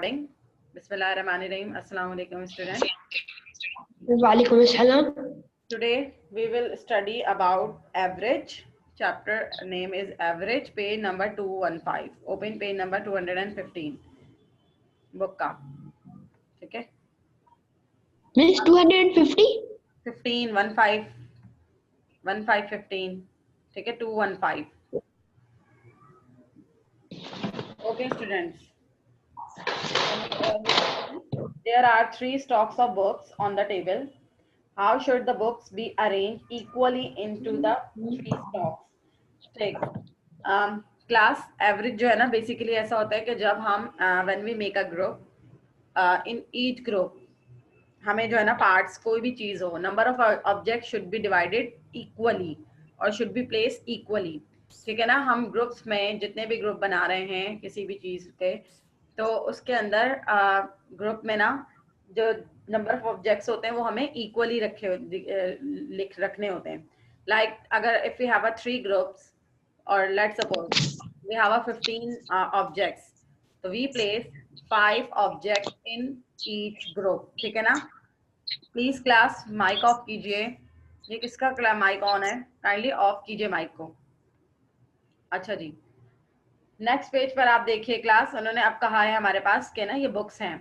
Bismillahirrahmanirrahim. Assalamu alaikum students. Walaikum assalam. Today we will study about average. Chapter name is average, page number 215. Open page number 215. Book का, ठीक है? Miss 250? 15, 15, ठीक है? 215. Okay, students. There are 3 stocks of books on the table. How should the books be arranged equally into the 3 stocks? ठीक. Class average जो है ना basically ऐसा होता है कि जब हम when we make a group in each group हमें जो है ना पार्ट्स कोई भी चीज हो number of object should be divided equally और शुड बी प्लेस इक्वली, ठीक है ना? हम ग्रुप्स में जितने भी ग्रुप बना रहे हैं किसी भी चीज के, तो उसके अंदर ग्रुप में ना जो नंबर ऑफ ऑब्जेक्ट्स होते हैं वो हमें इक्वली रखने होते हैं. लाइक अगर if we have a 3 groups or let's suppose we have a 15 objects, so we place 5 objects in each group, ठीक है ना? प्लीज क्लास माइक ऑफ कीजिए. ये किसका माइक ऑन है? काइंडली ऑफ कीजिए माइक को. अच्छा जी, नेक्स्ट पेज पर आप देखिए क्लास, उन्होंने अब कहा है हमारे पास के ना ये बुक्स हैं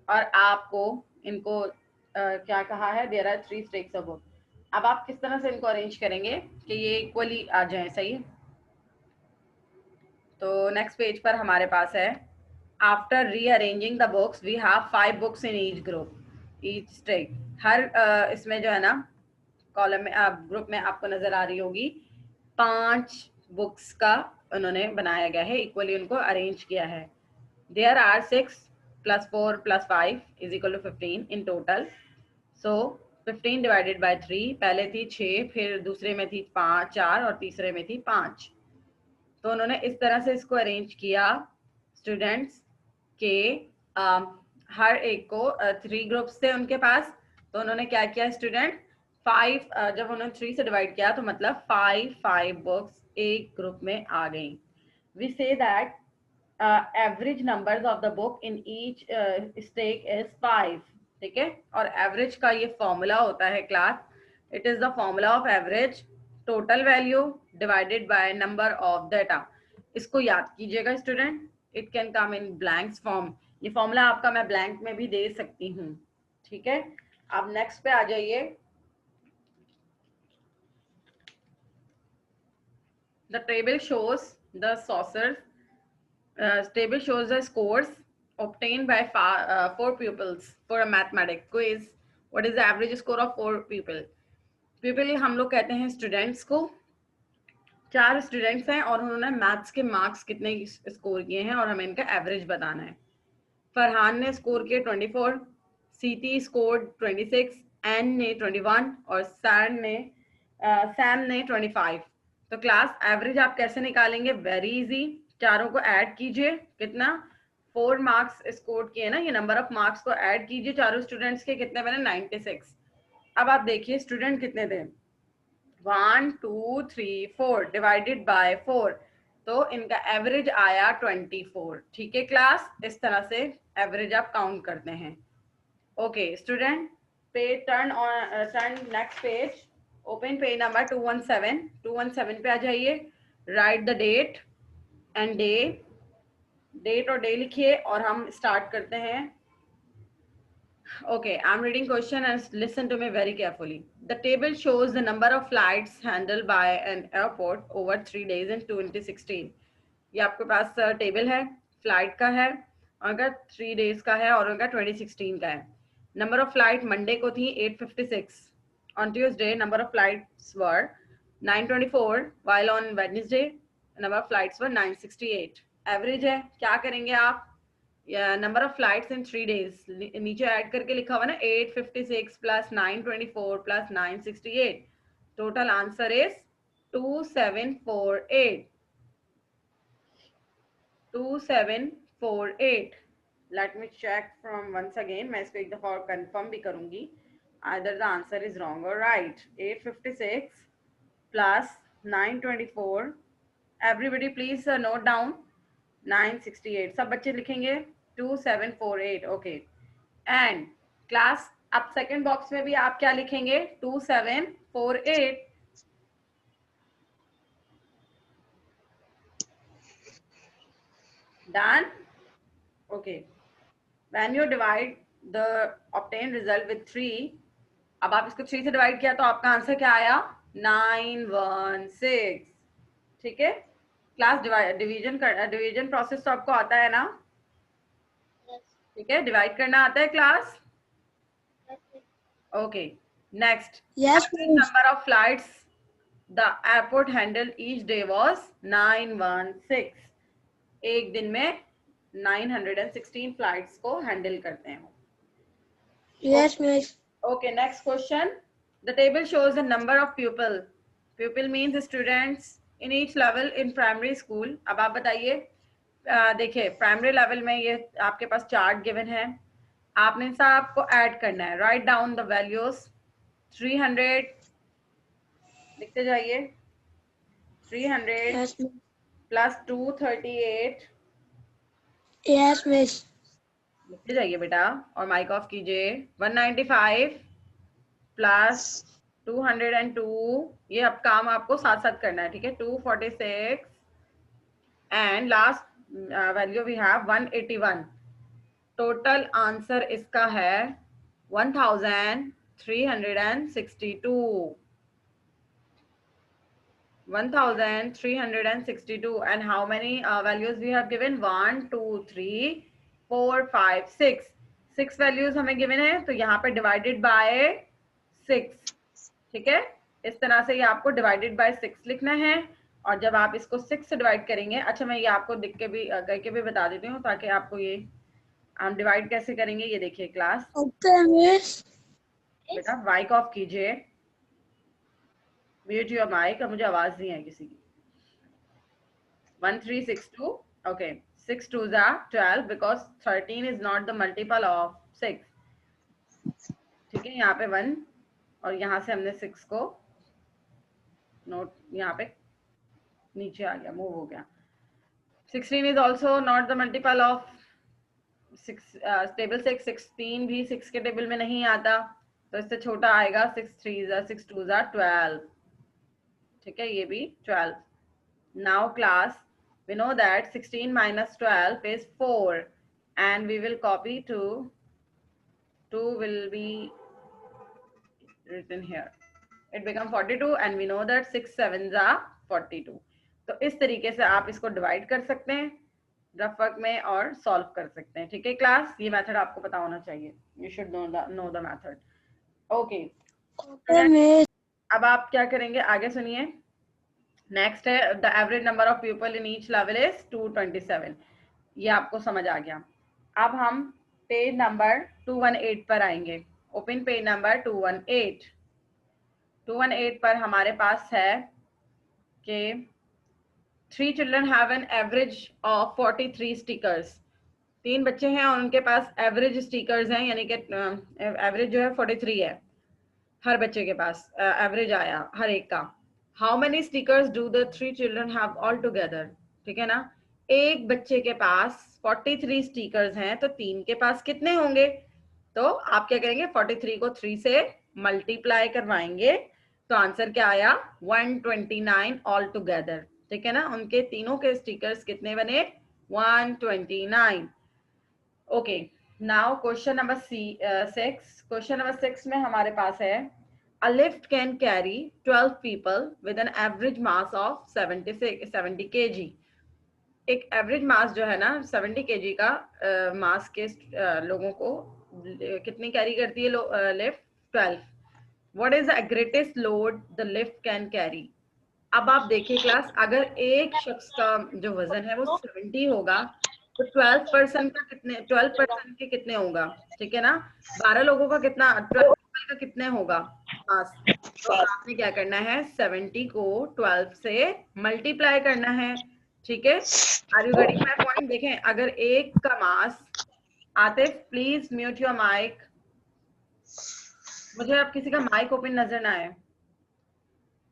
और आपको इनको क्या कहा है, there are 3 stacks of book. अब आप किस तरह से इनको अरेंज करेंगे कि ये इक्वली आ जाए, सही है? तो नेक्स्ट पेज पर हमारे पास है, after rearranging the books we have 5 books in each group, each stack. हर इसमें जो है ना कॉलम में ग्रुप में आपको नजर आ रही होगी 5 बुक्स का उन्होंने बनाया गया है, इक्वली उनको अरेंज किया है. There are 6 + 4 + 5 = 15 in total. So 15 divided by 3, पहले थी 6, फिर दूसरे में थी 5 4 और तीसरे में थी 5. तो उन्होंने इस तरह से इसको अरेंज किया स्टूडेंट्स के हर एक को 3 ग्रुप्स थे उनके पास, तो उन्होंने क्या किया स्टूडेंट 5 जब उन्होंने 3 से डिवाइड किया तो मतलब 5 बुक्स एक ग्रुप में आ गई. We say that average numbers of the book in each stack is 5, ठीक है? और एवरेज का ये फॉर्मूला होता है class, it is the formula of average, total value divided by number of data. इसको याद कीजिएगा student, it can come in blanks form. ये फॉर्मूला आपका मैं ब्लैंक में भी दे सकती हूँ, ठीक है? आप नेक्स्ट पे आ जाइए. The table shows the sources, table shows the scores obtained by 4 pupils for a mathematics quiz. What is the average score of 4 people? People हम लोग कहते हैं स्टूडेंट्स को. 4 स्टूडेंट्स हैं और उन्होंने मैथ्स के मार्क्स कितने स्कोर किए हैं और हमें इनका एवरेज बताना है. फरहान ने स्कोर किए 24, सीटी स्कोर 26, एन ने 21 और सैम ने 25. तो क्लास एवरेज आप कैसे निकालेंगे? वेरी इजी, चारों को ऐड कीजिए. कितना? 4 मार्क्स स्कोर किए ना, ये नंबर ऑफ मार्क्स को ऐड कीजिए चारों स्टूडेंट्स के, कितने बने? 96. अब आप देखिए स्टूडेंट कितने थे, 1 2 3 4 डिवाइडेड बाय 4, तो इनका एवरेज आया 24, ठीक है क्लास? इस तरह से एवरेज आप काउंट करते हैं. Okay student, page turn next page, open page number 217 पे आ जाइए. Write the date and day, date और डे लिखिए और हम स्टार्ट करते हैं. Okay, I'm reading question and listen to me very carefully. The table shows the number of flights handled by an airport over 3 days in 2016. ये आपके पास table है, flight का है, उनका 3 days का है और उनका 2016 का है. नंबर ऑफ फ्लाइट मंडे को थी 856. On Tuesday, number of flights were 924, while on Wednesday, number of flights were 968. Average है, क्या करेंगे आप? Number of flights in 3 days नीचे ऐड करके लिखा हुआ ना, 856 + 924 + 968. Total answer is 2748. 2748. Let me check from once again, मैं इसको एक दफा और कंफर्म भी करूंगी. Either the answer is wrong और right. 856 + 924, everybody please note down, 968. सब बच्चे लिखेंगे 2748. ओके एंड क्लास अब सेकंड बॉक्स में भी आप क्या लिखेंगे? 2748. Done. Okay when you divide the obtained result with 3, अब आप इसको 3 से डिवाइड किया तो आपका आंसर क्या आया? 916. ठीक है क्लास, डिवीजन प्रोसेस तो आपको आता है ना? ठीक है, डिवाइड करना आता है class? Okay next. Yes, number of flights the airport handle each day was 916. एक दिन में 916 फ्लाइट्स को हैंडल करते हैं. yes, miss. Okay, next question. The table shows the number of pupil. Pupil means students in each level in primary school. अब आप बताइए, देखिए प्राइमरी लेवल में ये आपके पास चार्ट गिवन है, आपने सब आपको ऐड करना है. Write down the values. 300 लिखते जाइए. 300 Yes, miss. Plus 238 Yes, miss. लिखते जाइए बेटा, और माइक ऑफ कीजिए. 195 प्लस 202. ये अब काम आपको साथ साथ करना है. ठीक है, 246 and last value we have 181. Total answer इसका है 1362. 1362. and how many values we have given? 1 2 3 4 5 6. 6 values हमें गिवन है, तो यहाँ पे डिवाइडेड बाय 6. ठीक है, इस तरह से ये आपको डिवाइडेड बाय 6 लिखना है. और जब आप इसको 6 से डिवाइड करेंगे, अच्छा मैं ये आपको लिख के भी करके भी बता देती हूँ ताकि आपको ये हम डिवाइड कैसे करेंगे ये देखिए क्लास. Okay, miss. बेटा माइक ऑफ कीजिए, म्यूट योर माइक, मुझे आवाज नहीं है किसी की. 1362. Okay 6 2s are 12 because 13 is not the multiple of 6. ठीक है, यहाँ पे 1 और यहाँ से हमने 6 को नोट यहाँ पे नीचे आ गया, मूव हो गया. 16 is also not the multiple of 6. Table 6 16 भी 6 के टेबल में नहीं आता, तो इससे छोटा आएगा. 6 3s are 6 2s are 12. ठीक है, ये भी 12. Now class, we know that 16 minus 12 is 4 and we will copy 2. 2 will be written here. It becomes 42 and we know that 6 7s are 42. तो इस तरीके से आप इसको डिवाइड कर सकते हैं रफ वर्क में और सॉल्व कर सकते हैं. ठीक है क्लास, ये मेथड आपको पता होना चाहिए. You should know the method. Okay, Okay, miss. अब आप क्या करेंगे आगे सुनिए. नेक्स्ट है the average number of people in each level is 227. ये आपको समझ आ गया. अब हम पेज नंबर 218 पर आएंगे. Open page number 218. 218 पर हमारे पास है कि 3 children have an average of 43 stickers. 3 बच्चे हैं और उनके पास एवरेज स्टिकर्स हैं, यानी कि एवरेज जो है 43 है. हर बच्चे के पास एवरेज आया हर एक का. How many stickers do the 3 children have all together? ठीक है ना, एक बच्चे के पास 43 स्टिकर्स हैं, तो 3 के पास कितने होंगे? तो आप क्या करेंगे, 43 को 3 से मल्टीप्लाई करवाएंगे, तो आंसर क्या आया? 129 ऑल टुगेदर. ठीक है ना, उनके तीनों के स्टिकर्स कितने बने? 129. Okay, now question number 6. Question number 6 में हमारे पास है a lift can carry 12 people with an average mass of 70 kg. एक एवरेज मास जो है ना 70 kg का मास के लोगों को कितनी कैरी करती है lift? 12. What is the greatest load the lift can carry? अब आप देखिए क्लास, अगर एक शख्स का जो वजन है वो 70 होगा, तो 12% के कितने होगा? ठीक है ना, 12 लोगों का कितना, 12 का कितने होगा मास? तो आपने क्या करना है, 70 को 12 से मल्टीप्लाई करना है. ठीक है, are you getting my point? देखें, अगर एक का mass, Atif please mute your mic, मुझे अब किसी का माइक ओपन नजर ना आए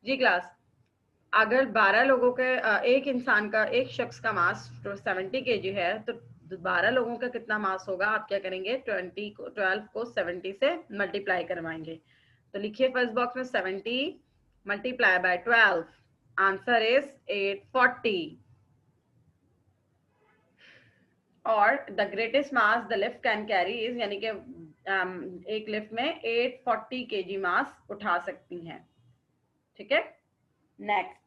जी. क्लास, अगर 12 लोगों के एक इंसान का, एक शख्स का मास जो 70 kg है, तो 12 लोगों का कितना मास होगा, आप क्या करेंगे 12 को 70 से मल्टीप्लाई करवाएंगे। तो लिखिए फर्स्ट बॉक्स में 70 मल्टीप्लाई बाय 12, आंसर इज 840। और the greatest mass the lift can carry is, यानी कि एक लिफ्ट में 840 केजी मास उठा सकती हैं। ठीक है, next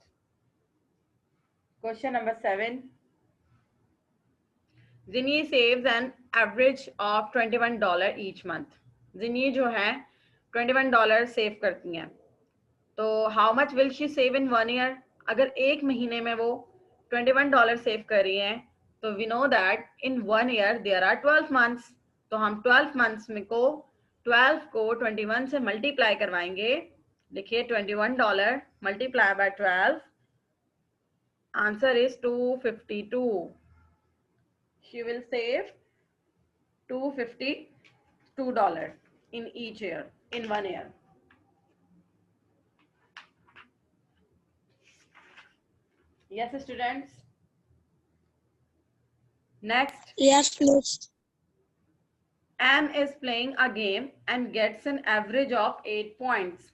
question number 7। Ginny saves an average of $21 each month. Ginny जो है $21 सेव करती हैं, तो how much will she save in 1 year? अगर एक महीने में वो $21 सेव कर रही हैं, तो we know that in 1 year there are 12 months. तो हम 12 मंथ्स में को 12 को 21 से मल्टीप्लाई करवाएंगे। देखिए $21 multiply by 12, answer is 252। She will save $252 in each year, in 1 year. Yes, students. Next, Yes, miss. Anne is playing a game and gets an average of 8 points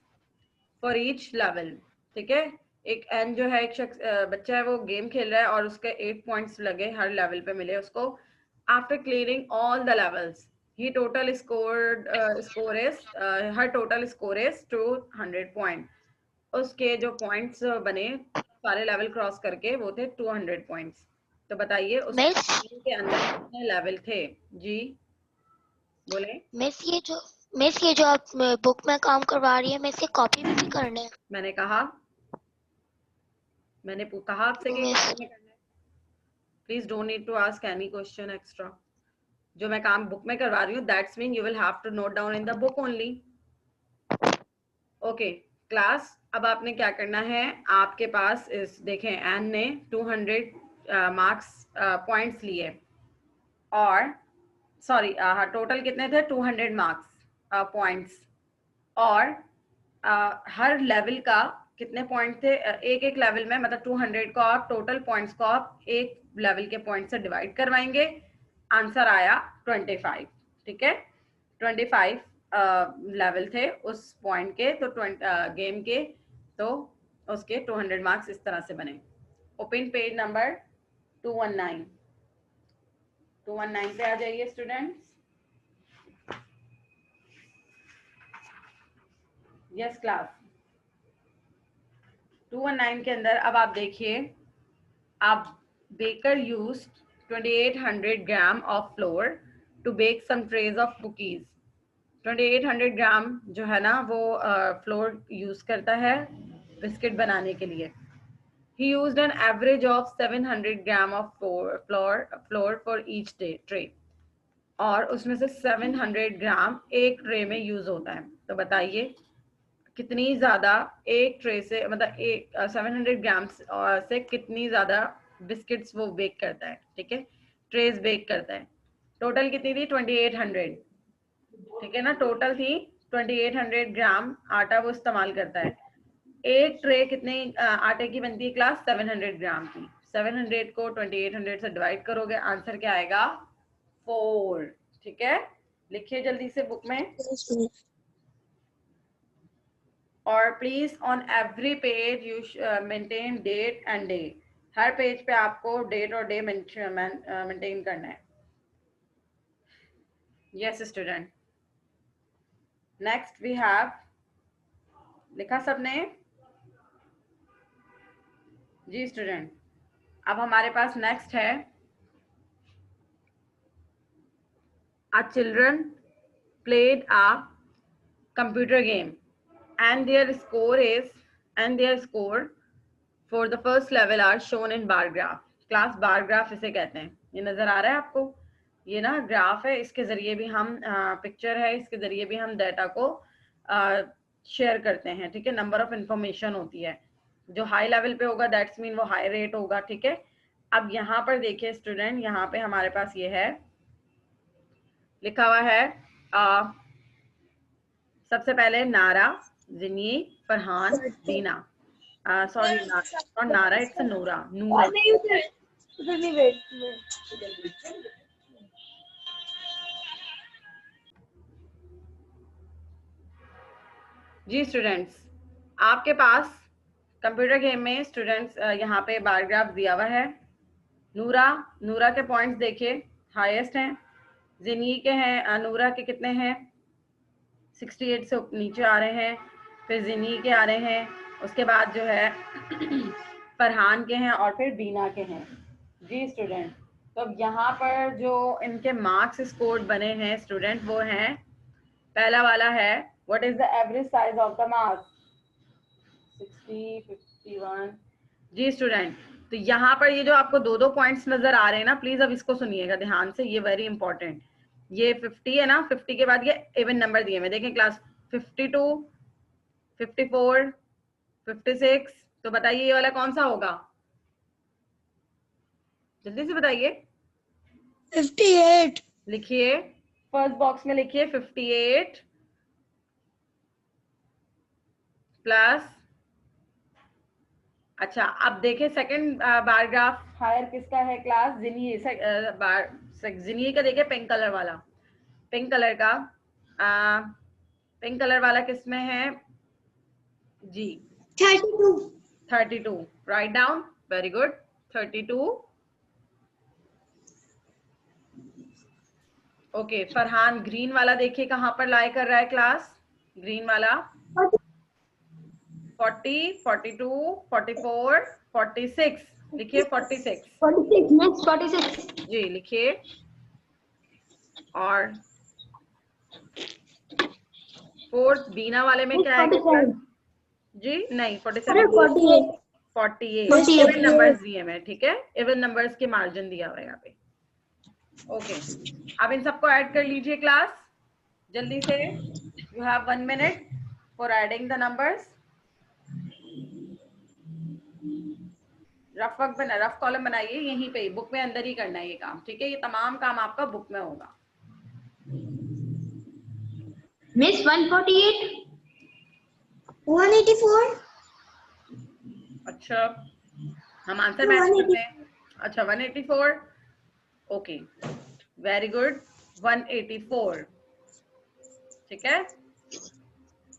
for each level. ठीक है, एक N जो है, एक शख्स बच्चा है, वो गेम खेल रहा है और उसके 8 पॉइंट्स लगे, हर लेवल पे मिले उसको। After clearing all the levels he total score is her total score is 200 point. उसके जो पॉइंट्स बने सारे लेवल क्रॉस करके वो थे 200 पॉइंट्स। तो बताइए उस के अंदर कितने लेवल थे? जी बोले। मिस ये जो आप बुक में काम करवा रही है, मिस ये कॉपी भी करना है? मैंने कहा आपसे कि मिस करना है। Please don't need to ask any question extra. जो मैं काम बुक में करवा रही हूँ, that's mean you will have to note down in the book only. Okay class, अब आपने क्या करना है, आपके पास इस देखें एन ने 200 मार्क्स पॉइंट्स लिए, और सॉरी टोटल कितने थे 200 मार्क्स पॉइंट्स, और हर लेवल का कितने पॉइंट थे, एक एक लेवल में, मतलब 200 को आप टोटल पॉइंट्स को आप एक लेवल के पॉइंट से डिवाइड करवाएंगे। आंसर आया 25। ठीक है, 25 लेवल थे उस पॉइंट के, तो गेम के, तो उसके 200 मार्क्स इस तरह से बने। ओपन पेज नंबर 219 पे आ जाइए स्टूडेंट्स। यस क्लास, 219 के अंदर अब आप देखिए, आप baker used 2800 gram of flour to bake some trays of cookies. 2800 gram जो है ना, वो फ्लोर यूज करता है बिस्किट बनाने के लिए। He used an average of 700 gram of flour for each tray, और उसमें से 700 ग्राम एक ट्रे में यूज होता है। तो बताइए कितनी ज्यादा एक ट्रे से, मतलब एक 700 ग्राम से कितनी ज्यादा बिस्किट्स वो बेक करता है। ठीक है, ट्रेस बेक करता है। टोटल कितनी थी 2800। ठीक है ना, टोटल थी 2800 ग्राम आटा वो इस्तेमाल करता है। एक ट्रे कितने आटे की बनती है क्लास? 700 ग्राम की। 700 को 2800 से डिवाइड करोगे, आंसर क्या आएगा? 4। ठीक है, लिखिए जल्दी से बुक में। Yes, miss. और please on every page you maintain date and day. हर पेज पे आपको डेट और डे मेंटेन करना है। Yes student, next we have, लिखा सबने? जी स्टूडेंट, अब हमारे पास नेक्स्ट है, our children played a computer game and their score for the first level are shown in bar graph. Class bar graph इसे कहते हैं। ये नजर आ रहा है आपको? ये ना ग्राफ है, इसके जरिए भी हम पिक्चर है, इसके जरिए भी हम डाटा को शेयर करते हैं। ठीक है, नंबर ऑफ इंफॉर्मेशन होती है। जो हाई लेवल पे होगा दैट्स मीन वो हाई रेट होगा। ठीक है, अब यहाँ पर देखिए स्टूडेंट, यहाँ पे हमारे पास ये है, लिखा हुआ है सबसे पहले नारा, जिनी, फरहान, दीना। सॉरी नॉट नारा, इट्स नूरा। नूरा। जी स्टूडेंट्स, आपके पास कंप्यूटर गेम में स्टूडेंट्स यहाँ पे बार ग्राफ दिया हुआ है। नूरा के पॉइंट्स देखिए हाईएस्ट हैं, जिंदगी के हैं, नूरा के कितने हैं 68 से नीचे आ रहे हैं, फिर जिंदगी के आ रहे हैं, उसके बाद जो है फरहान के हैं और फिर बीना के हैं। जी स्टूडेंट, तो अब यहाँ पर जो इनके मार्क्स स्कोर बने हैं स्टूडेंट वो हैं, पहला वाला है what is the average size of the marks 60, 51। जी स्टूडेंट, तो यहाँ पर ये जो आपको दो दो पॉइंट्स नजर आ रहे हैं ना, प्लीज अब इसको सुनिएगा ध्यान से, ये वेरी इंपॉर्टेंट। ये 50 है ना, 50 के बाद ये इवन नंबर दिए हुए देखें क्लास 52, 54, 56। तो बताइए ये वाला कौन सा होगा, जल्दी से बताइए। 58 लिखिए, फर्स्ट बॉक्स में लिखिए 58 प्लस, अच्छा अब देखिए सेकंड बार ग्राफ हायर किसका है क्लास, जिनी का देखिए पिंक कलर वाला, पिंक कलर वाला किसमें है जी 32 write down, very good 32। Okay Farhan green वाला देखिए कहां पर लाई कर रहा है क्लास, ग्रीन वाला 40, 42, 44, 46, लिखिए 46 46 जी लिखिए। और फोर्थ बीना वाले में क्या है जी, नहीं 47, 48 इवन नंबर्स दिए हैं, ठीक है, इवन नंबर्स के मार्जिन दिया हुआ है यहाँ पे। ओके अब इन सबको ऐड कर लीजिए क्लास जल्दी से, you have 1 minute for adding the numbers. Rough work बना, रफ कॉलम बनाइए यहीं पे बुक में अंदर ही करना है ये काम, ठीक है, ये तमाम काम आपका बुक में होगा। मिस 148 184 अच्छा हम आंसर मैच करते हैं, अच्छा 184, ओके वेरी गुड 184, ठीक है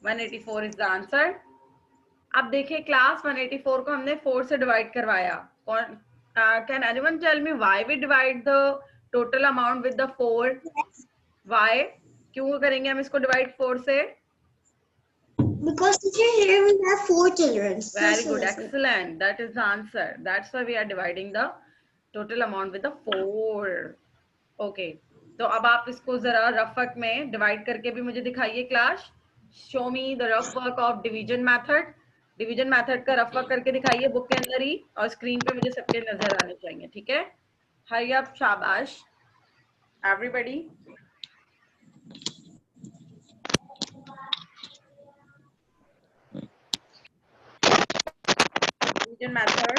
184 इज द आंसर। अब देखिए क्लास 184 को हमने 4 से डिवाइड करवाया, कौन can anyone tell me why we divide the total amount with the 4, why क्यों करेंगे हम इसको डिवाइड 4 से, because teacher here we have 4 children. very good excellent, that is the answer, that's why we are dividing the total amount with the 4। okay तो अब आप इसको जरा रफ वर्क में डिवाइड करके भी मुझे दिखाइए class, show me the rough work of division method, division method का रफ वर्क करके दिखाइए बुक के अंदर ही, और स्क्रीन पे मुझे सबके नजर आने चाहिए, ठीक है, हरी अप शाबाश एवरीबॉडी। डिवीजन मेथड,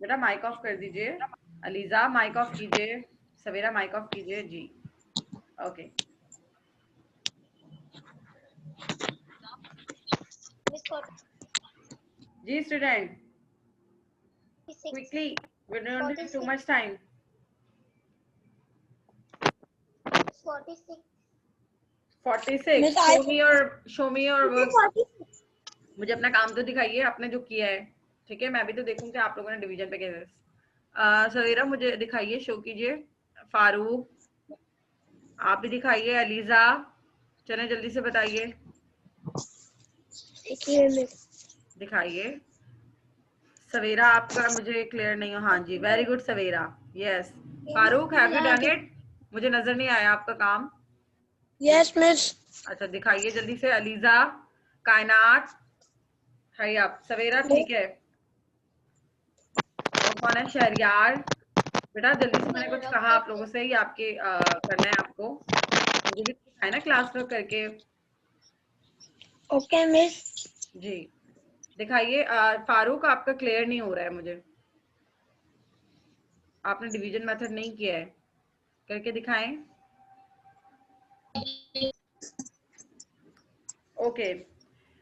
बेटा माइक ऑफ कर दीजिए, अलीजा माइक ऑफ कीजिए, सवेरा माइक ऑफ कीजिए जी, ओके जी student quickly we don't have too much time। 46 show me your work, मुझे अपना काम तो दिखाइए आपने जो किया है, ठीक है, मैं भी तो देखूं कि आप लोगों ने डिवीजन पे कैसे। सवेरा मुझे दिखाइए, शो कीजिए, फारूक आप भी दिखाइए, अलीजा चलें जल्दी से बताइए, दिखाइए, सवेरा आपका मुझे क्लियर नहीं हो, हाँ जी very good Savera, yes Farooq have you done it, मुझे नजर नहीं आया आपका काम, yes miss, अच्छा दिखाइए जल्दी से, अलीजा कायनात हरी आप, सवेरा ठीक है, और कौन है शहरियार, बेटा जल्दी से मैंने कुछ कहा आप लोगों से, ही आपके करना है आपको, मुझे भी दिखाए ना क्लास वर्क करके, okay miss, जी दिखाइए। फारूक आपका क्लियर नहीं हो रहा है मुझे, आपने डिवीजन मेथड नहीं किया है, करके दिखाएं। ओके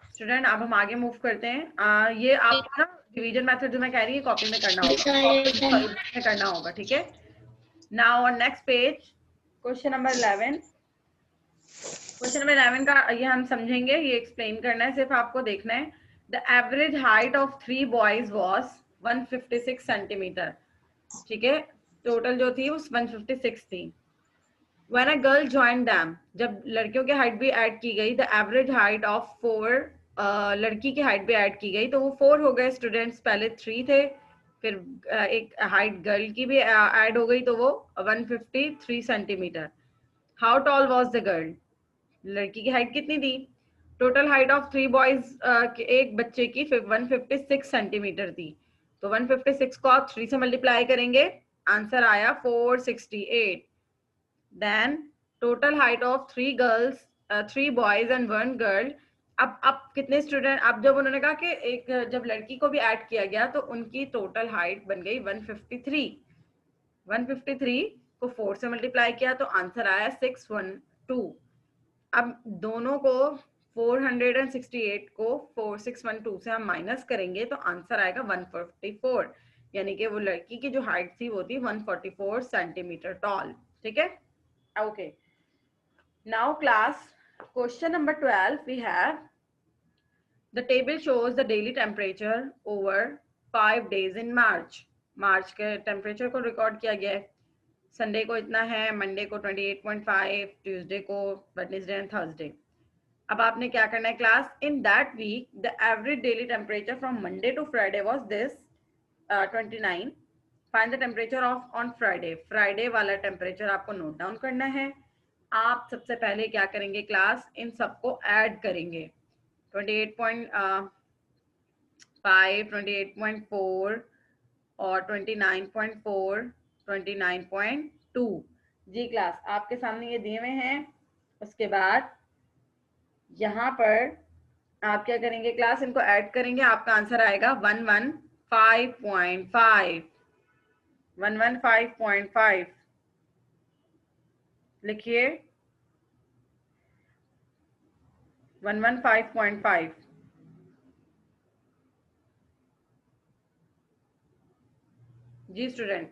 स्टूडेंट अब हम आगे मूव करते हैं, ये आपको ना डिवीजन मेथड जो मैं कह रही हूँ कॉपी में करना होगा, करना होगा, ठीक है। Now on next page question number 11, question number 11 का ये हम समझेंगे, ये एक्सप्लेन करना है, सिर्फ आपको देखना है। The average height of 3 boys was 156 centimetre. ठीक है, टोटल जो थी उस 156 थी। When a girl joined them, जब लड़कियों की हाइट भी ऐड की गई, द एवरेज हाइट ऑफ 4, लड़की की हाइट भी ऐड की गई तो वो 4 हो गए स्टूडेंट्स। पहले 3 थे, फिर एक हाइट गर्ल की भी ऐड हो गई तो वो 153 centimetre. How tall was the girl, लड़की की हाइट कितनी थी? टोटल हाइट ऑफ 3 बॉयज, एक बच्चे की 156 सेंटीमीटर थी। तो 156 को आप 3 से मल्टीप्लाई करेंगे, आंसर आया 468। Then total height of 3 girls, 3 boys and 1 girl. अब कितने स्टूडेंट, अब जब उन्होंने कहा कि एक जब लड़की को भी ऐड किया गया तो उनकी टोटल हाइट बन गई 153। 153 को 4 से मल्टीप्लाई किया तो आंसर आया 612। अब दोनों को 468 को 4612 से हम माइनस करेंगे तो आंसर आएगा 144, यानी कि वो लड़की की जो हाइट थी वो थी 144 सेंटीमीटर टॉल। ठीक है, okay. Now class, question number 12 we have the table shows the daily temperature over 5 days in March. March के टेम्परेचर को रिकॉर्ड किया गया है। संडे को इतना है, मंडे को 28.5, ट्यूसडे को, वेडनेसडे एंड थर्सडे। अब आपने क्या करना है class, in that week the average daily temperature from Monday to Friday was this 29। Find the temperature of on Friday. Friday वाला टेम्परेचर आपको नोट डाउन करना है। आप सबसे पहले क्या करेंगे क्लास, इन सबको ऐड करेंगे। 28.5, 28.4 और 29.4, 29.2। जी क्लास, आपके सामने ये दिए हुए हैं। उसके बाद यहाँ पर आप क्या करेंगे क्लास, इनको ऐड करेंगे, आपका आंसर आएगा 115.5। 115.5 लिखिए, 115.5। जी स्टूडेंट,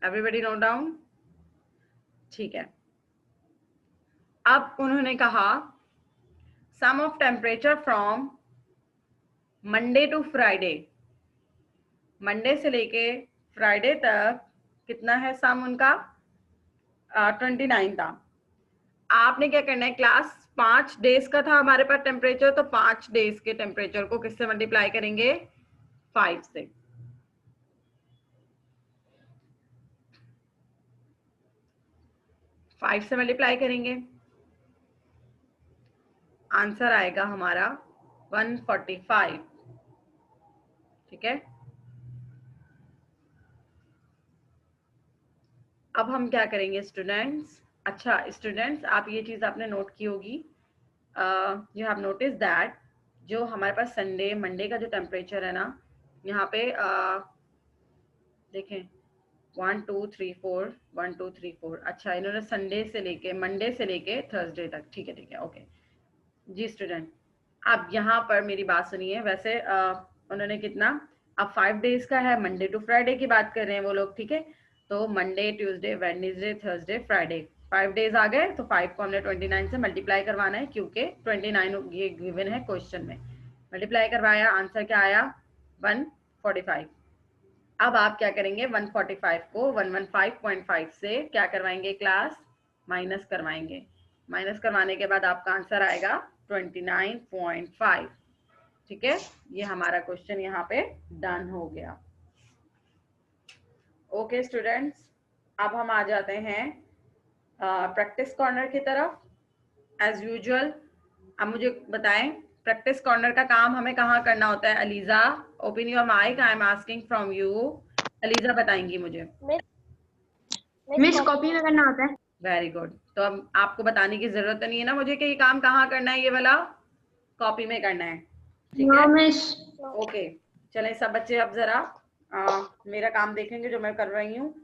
एवरीबॉडी नोट डाउन? ठीक है। अब उन्होंने कहा sum of temperature from Monday to Friday. Monday से लेके फ्राइडे तक कितना है सम उनका? 29 था। आपने क्या करना है क्लास, 5 डेज का था हमारे पास टेम्परेचर, तो 5 डेज के टेम्परेचर को किससे मल्टीप्लाई करेंगे? 5 से। फाइव से मल्टीप्लाई करेंगे, आंसर आएगा हमारा 145। ठीक है, अब हम क्या करेंगे स्टूडेंट्स? अच्छा स्टूडेंट्स, आप ये चीज आपने नोट की होगी, यू हैव नोटिस दैट जो हमारे पास संडे मंडे का जो टेम्परेचर है ना, यहाँ पे देखें 1 2 3 4, 1 2 3 4। अच्छा, इन्होंने संडे से लेके, मंडे से लेके थर्सडे तक। ठीक है, ठीक है, ओके। जी स्टूडेंट, अब यहाँ पर मेरी बात सुनिए। वैसे उन्होंने कितना, अब 5 डेज का है, मंडे टू फ्राइडे की बात कर रहे हैं वो लोग। ठीक है, तो Monday, Tuesday, Wednesday, Thursday, Friday, 5 days आ गए। तो 5 को हमने 29 से मल्टीप्लाई करवाना है, क्योंकि 29 ये गिवन है क्वेश्चन में। मल्टीप्लाई करवाया, आंसर क्या आया? 145। अब आप क्या करेंगे, 145 को 115.5 से क्या करवाएंगे क्लास? माइनस करवाएंगे। माइनस करवाने के बाद आपका आंसर आएगा 29.5। ठीक है, ये हमारा क्वेश्चन यहाँ पे डन हो गया। ओके स्टूडेंट्स, अब हम आ जाते हैं प्रैक्टिस कॉर्नर की तरफ। एज यूजुअल अब मुझे बताएं, प्रैक्टिस कॉर्नर का काम हमें कहाँ करना होता है? Aliza, open your mic, I am asking from you. Aliza बताएंगी मुझे। मिस कॉपी में करना होता है। Very good. तो अब आपको बताने की जरूरत नहीं है ना मुझे कि ये काम कहाँ करना है, ये वाला कॉपी में करना है। ठीक है, मिस। ओके। चलें सब बच्चे, अब जरा मेरा काम देखेंगे जो मैं कर रही हूँ।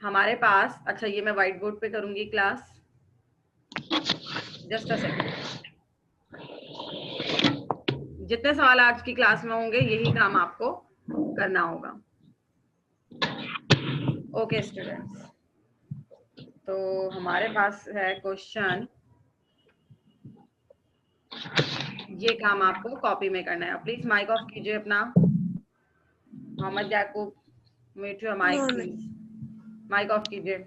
हमारे पास, अच्छा ये मैं व्हाइट बोर्ड पे करूंगी क्लास, जस्ट अ सेकंड। जितने सवाल आज की क्लास में होंगे यही काम आपको करना होगा। ओके स्टूडेंट्स, तो हमारे पास है क्वेश्चन, ये काम आपको कॉपी में करना है। प्लीज माइक ऑफ कीजिए अपना। Mohammad Yakub, mute your mic please, mic off कीजिए।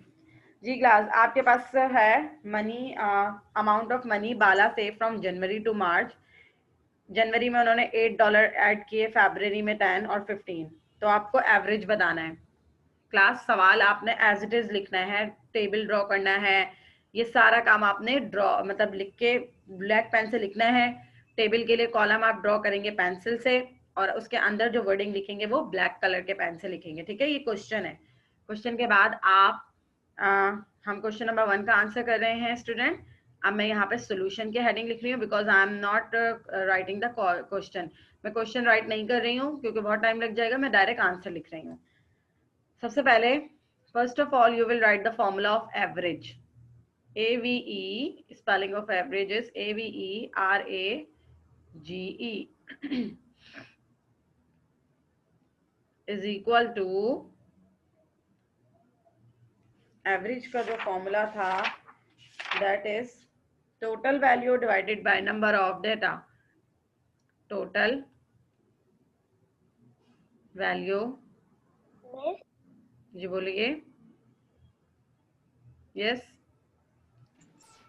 जी क्लास, आपके पास है मनी, अमाउंट ऑफ मनी बाला से फ्रॉम जनवरी टू मार्च। जनवरी में उन्होंने $8 ऐड किए, फरवरी में 10 और 15। तो आपको एवरेज बताना है। क्लास सवाल आपने एज इट इज लिखना है, टेबल ड्रॉ करना है, ये सारा काम आपने ड्रॉ मतलब लिख के ब्लैक पेन से लिखना है। टेबल के लिए कॉलम आप ड्रॉ करेंगे पेंसिल से, और उसके अंदर जो वर्डिंग लिखेंगे वो ब्लैक कलर के पेन से लिखेंगे, ठीक है। ये क्वेश्चन है। क्वेश्चन के बाद आप हम क्वेश्चन नंबर 1 का आंसर कर रहे हैं स्टूडेंट। अब मैं यहाँ पे सोल्यूशन की हेडिंग लिख रही हूँ, because I am not writing the question. मैं क्वेश्चन राइट नहीं कर रही हूँ क्योंकि बहुत टाइम लग जाएगा, मैं डायरेक्ट आंसर लिख रही हूँ। सबसे पहले first of all you will write the formula of average. AVE, spelling of average is AVERAGE is equal to, average का जो फॉर्मूला था that is total value divided by number of data. Total value, जी बोलिए। Yes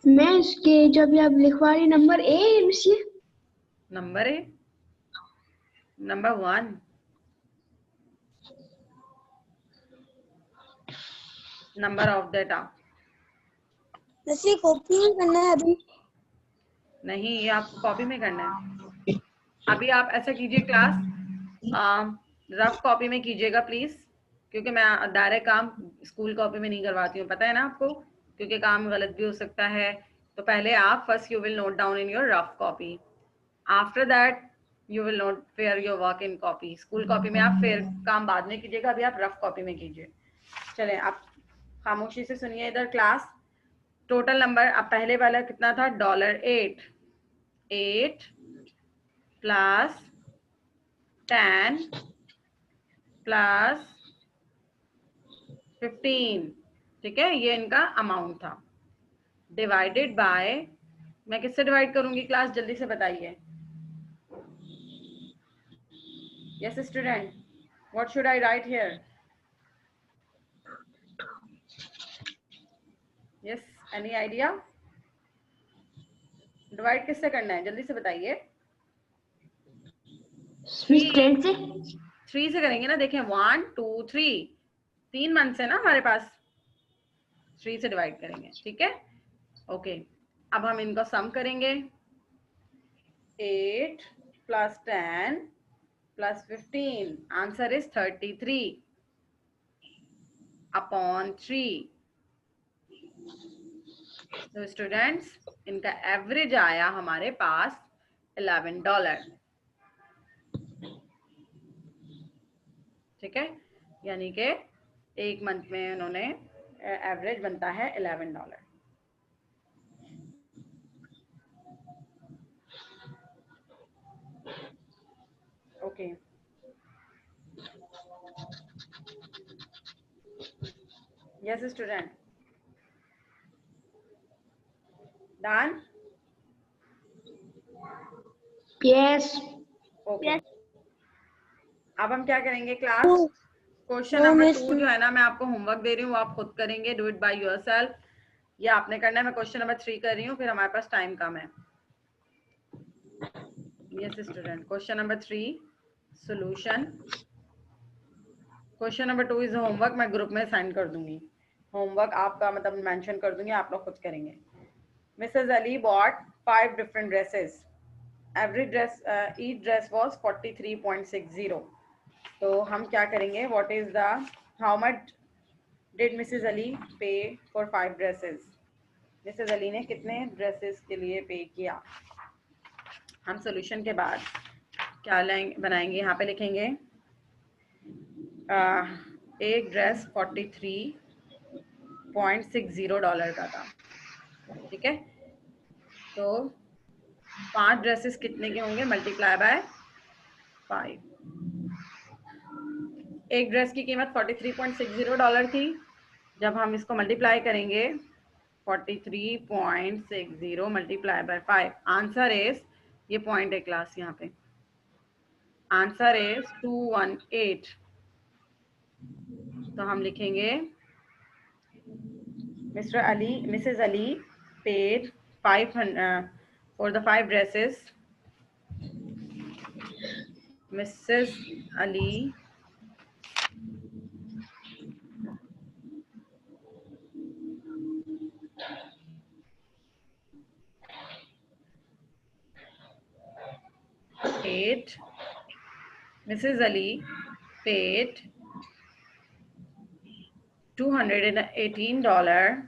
मैं इसके जब आप लिखवा रही नंबर ए नंबर है, नंबर 1, नंबर ऑफ डेटा। वैसे कॉपी में करना है अभी। नहीं, ये आपको कॉपी में करना है। अभी आप ऐसा कीजिए क्लास, रफ कॉपी में कीजिएगा प्लीज, क्योंकि मैं डायरेक्ट काम स्कूल कॉपी में नहीं करवाती हूँ, पता है ना आपको, क्योंकि काम गलत भी हो सकता है। तो पहले आप first you will note down in your rough copy, after that you will note fair your work in copy. School copy में आप फिर काम बाद में कीजिएगा, अभी आप रफ कॉपी में कीजिए। चलें, आप खामोशी से सुनिए इधर क्लास। टोटल नंबर, अब पहले वाला कितना था, $8, 8 प्लस 10 प्लस 15, ठीक है, ये इनका अमाउंट था। डिवाइडेड बाय, मैं किससे डिवाइड करूंगी क्लास, जल्दी से बताइए। Yes student, what should I right here? Yes, any idea? Divide किससे करना है, जल्दी से बताइए। 3 से करेंगे ना, देखें 1 2 3, 3 मंथ्स है ना हमारे पास, 3 से डिवाइड करेंगे, ठीक है। ओके, अब हम इनको सम करेंगे। 8 plus 10 plus 15, answer is 33 upon 3। तो स्टूडेंट्स, इनका एवरेज आया हमारे पास $11, ठीक है, यानी कि एक मंथ में उन्होंने एवरेज बनता है $11। Okay, yes student, done? Yes. Okay, अब हम क्या करेंगे class, question No, number miss. 2 जो है ना, मैं आपको होमवर्क दे रही हूँ, वो आप खुद करेंगे, डू इट बाय योरसेल्फ। ये आपने करना है। मैं क्वेश्चन नंबर 3 कर रही हूँ, फिर हमारे पास टाइम कम है। Yes student, question number 3 solution. Question number 2 is homework, मैं ग्रुप में सेंड कर दूंगी। होमवर्क आपका मतलब मेंशन कर दूंगी, आप लोग खुद करेंगे। Mrs Ali bought 5 different dresses, every dress each dress was 43.60। तो हम क्या करेंगे, what is the, how much did Mrs Ali pay for 5 dresses? Mrs Ali ने कितने ड्रेसेस के लिए पे किया? हम सॉल्यूशन के बाद क्या बनाएंगे, यहाँ पे लिखेंगे एक ड्रेस $43.60 का था, ठीक है। तो 5 ड्रेसेस कितने के होंगे, मल्टीप्लाई बाय 5। एक ड्रेस की कीमत $43.60 थी। जब हम इसको मल्टीप्लाई करेंगे 43.60 मल्टीप्लाई बाय 5, आंसर इज, ये पॉइंट है क्लास यहाँ पे, आंसर इज 218। तो हम लिखेंगे mister Ali, Mrs Ali paid 500 for the 5 dresses. Mrs Ali paid, Mrs. Ali paid $218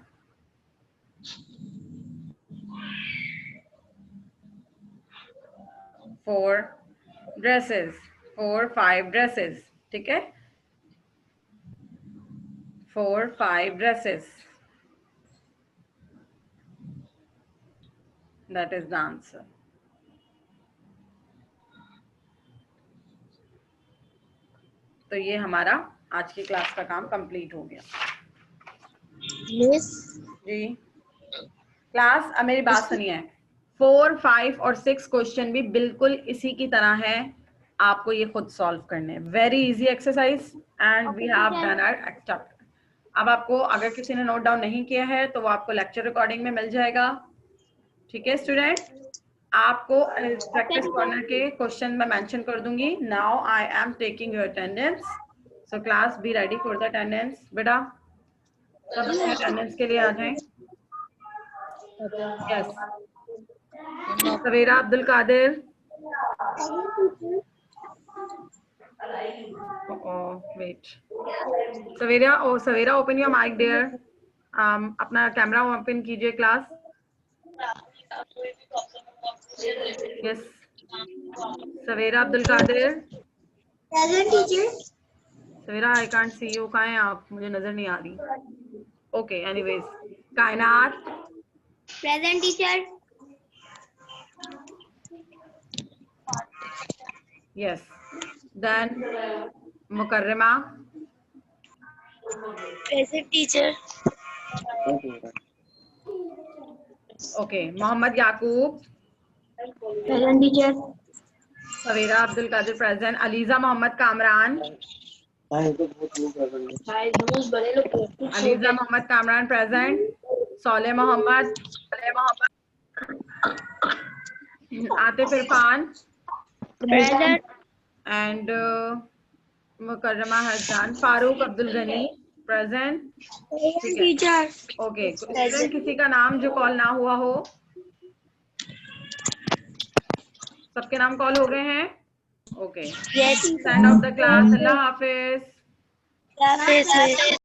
for dresses, for 5 dresses, ठीक है, for 5 dresses, that is the answer. तो ये हमारा आज की क्लास का काम कंप्लीट हो गया। मिस जी क्लास, अब मेरी बात सुनिए, 4, 5 और 6 क्वेश्चन भी बिल्कुल इसी की तरह है, आपको ये खुद सॉल्व करने हैं। Very easy exercise and we have done our expect. अब आपको अगर किसी ने नोट डाउन नहीं किया है तो वो आपको लेक्चर रिकॉर्डिंग में मिल जाएगा, ठीक है स्टूडेंट। आपको प्रैक्टिस कॉर्नर के क्वेश्चन में मेंशन कर दूंगी। Now I am taking your attendance, so class be ready for the attendance. बेटा सब अपने अटेंडेंस के लिए आ जाएं। Yes, Savera Abdul Qadir, wait, Savera open your mic dear, अपना कैमरा ओपन कीजिए class. Yes, Savera Abdul Qadir, present teacher. Savera I can't see you, कहाँ हैं आप, मुझे नजर नहीं आ रही। ओके एनीवेज, कायनात, present teacher. Yes, then Mukarrama, present teacher. Okay, Mohammad Yakub, present teacher. Savera Abdul Qadir present, Aliza Mohammad Kamran, Aliza Mohammad Kamran present, सोले Mohammad, Atif Irfan present. And Mukarrama Hasan, Farooq Abdul Ghani present, ठीक है। टीचर। ओके, स्टूडेंट किसी का नाम जो कॉल ना हुआ हो, सबके नाम कॉल हो गए हैं? Okay, yes. Stand of the class, Allah Hafiz. Hafiz.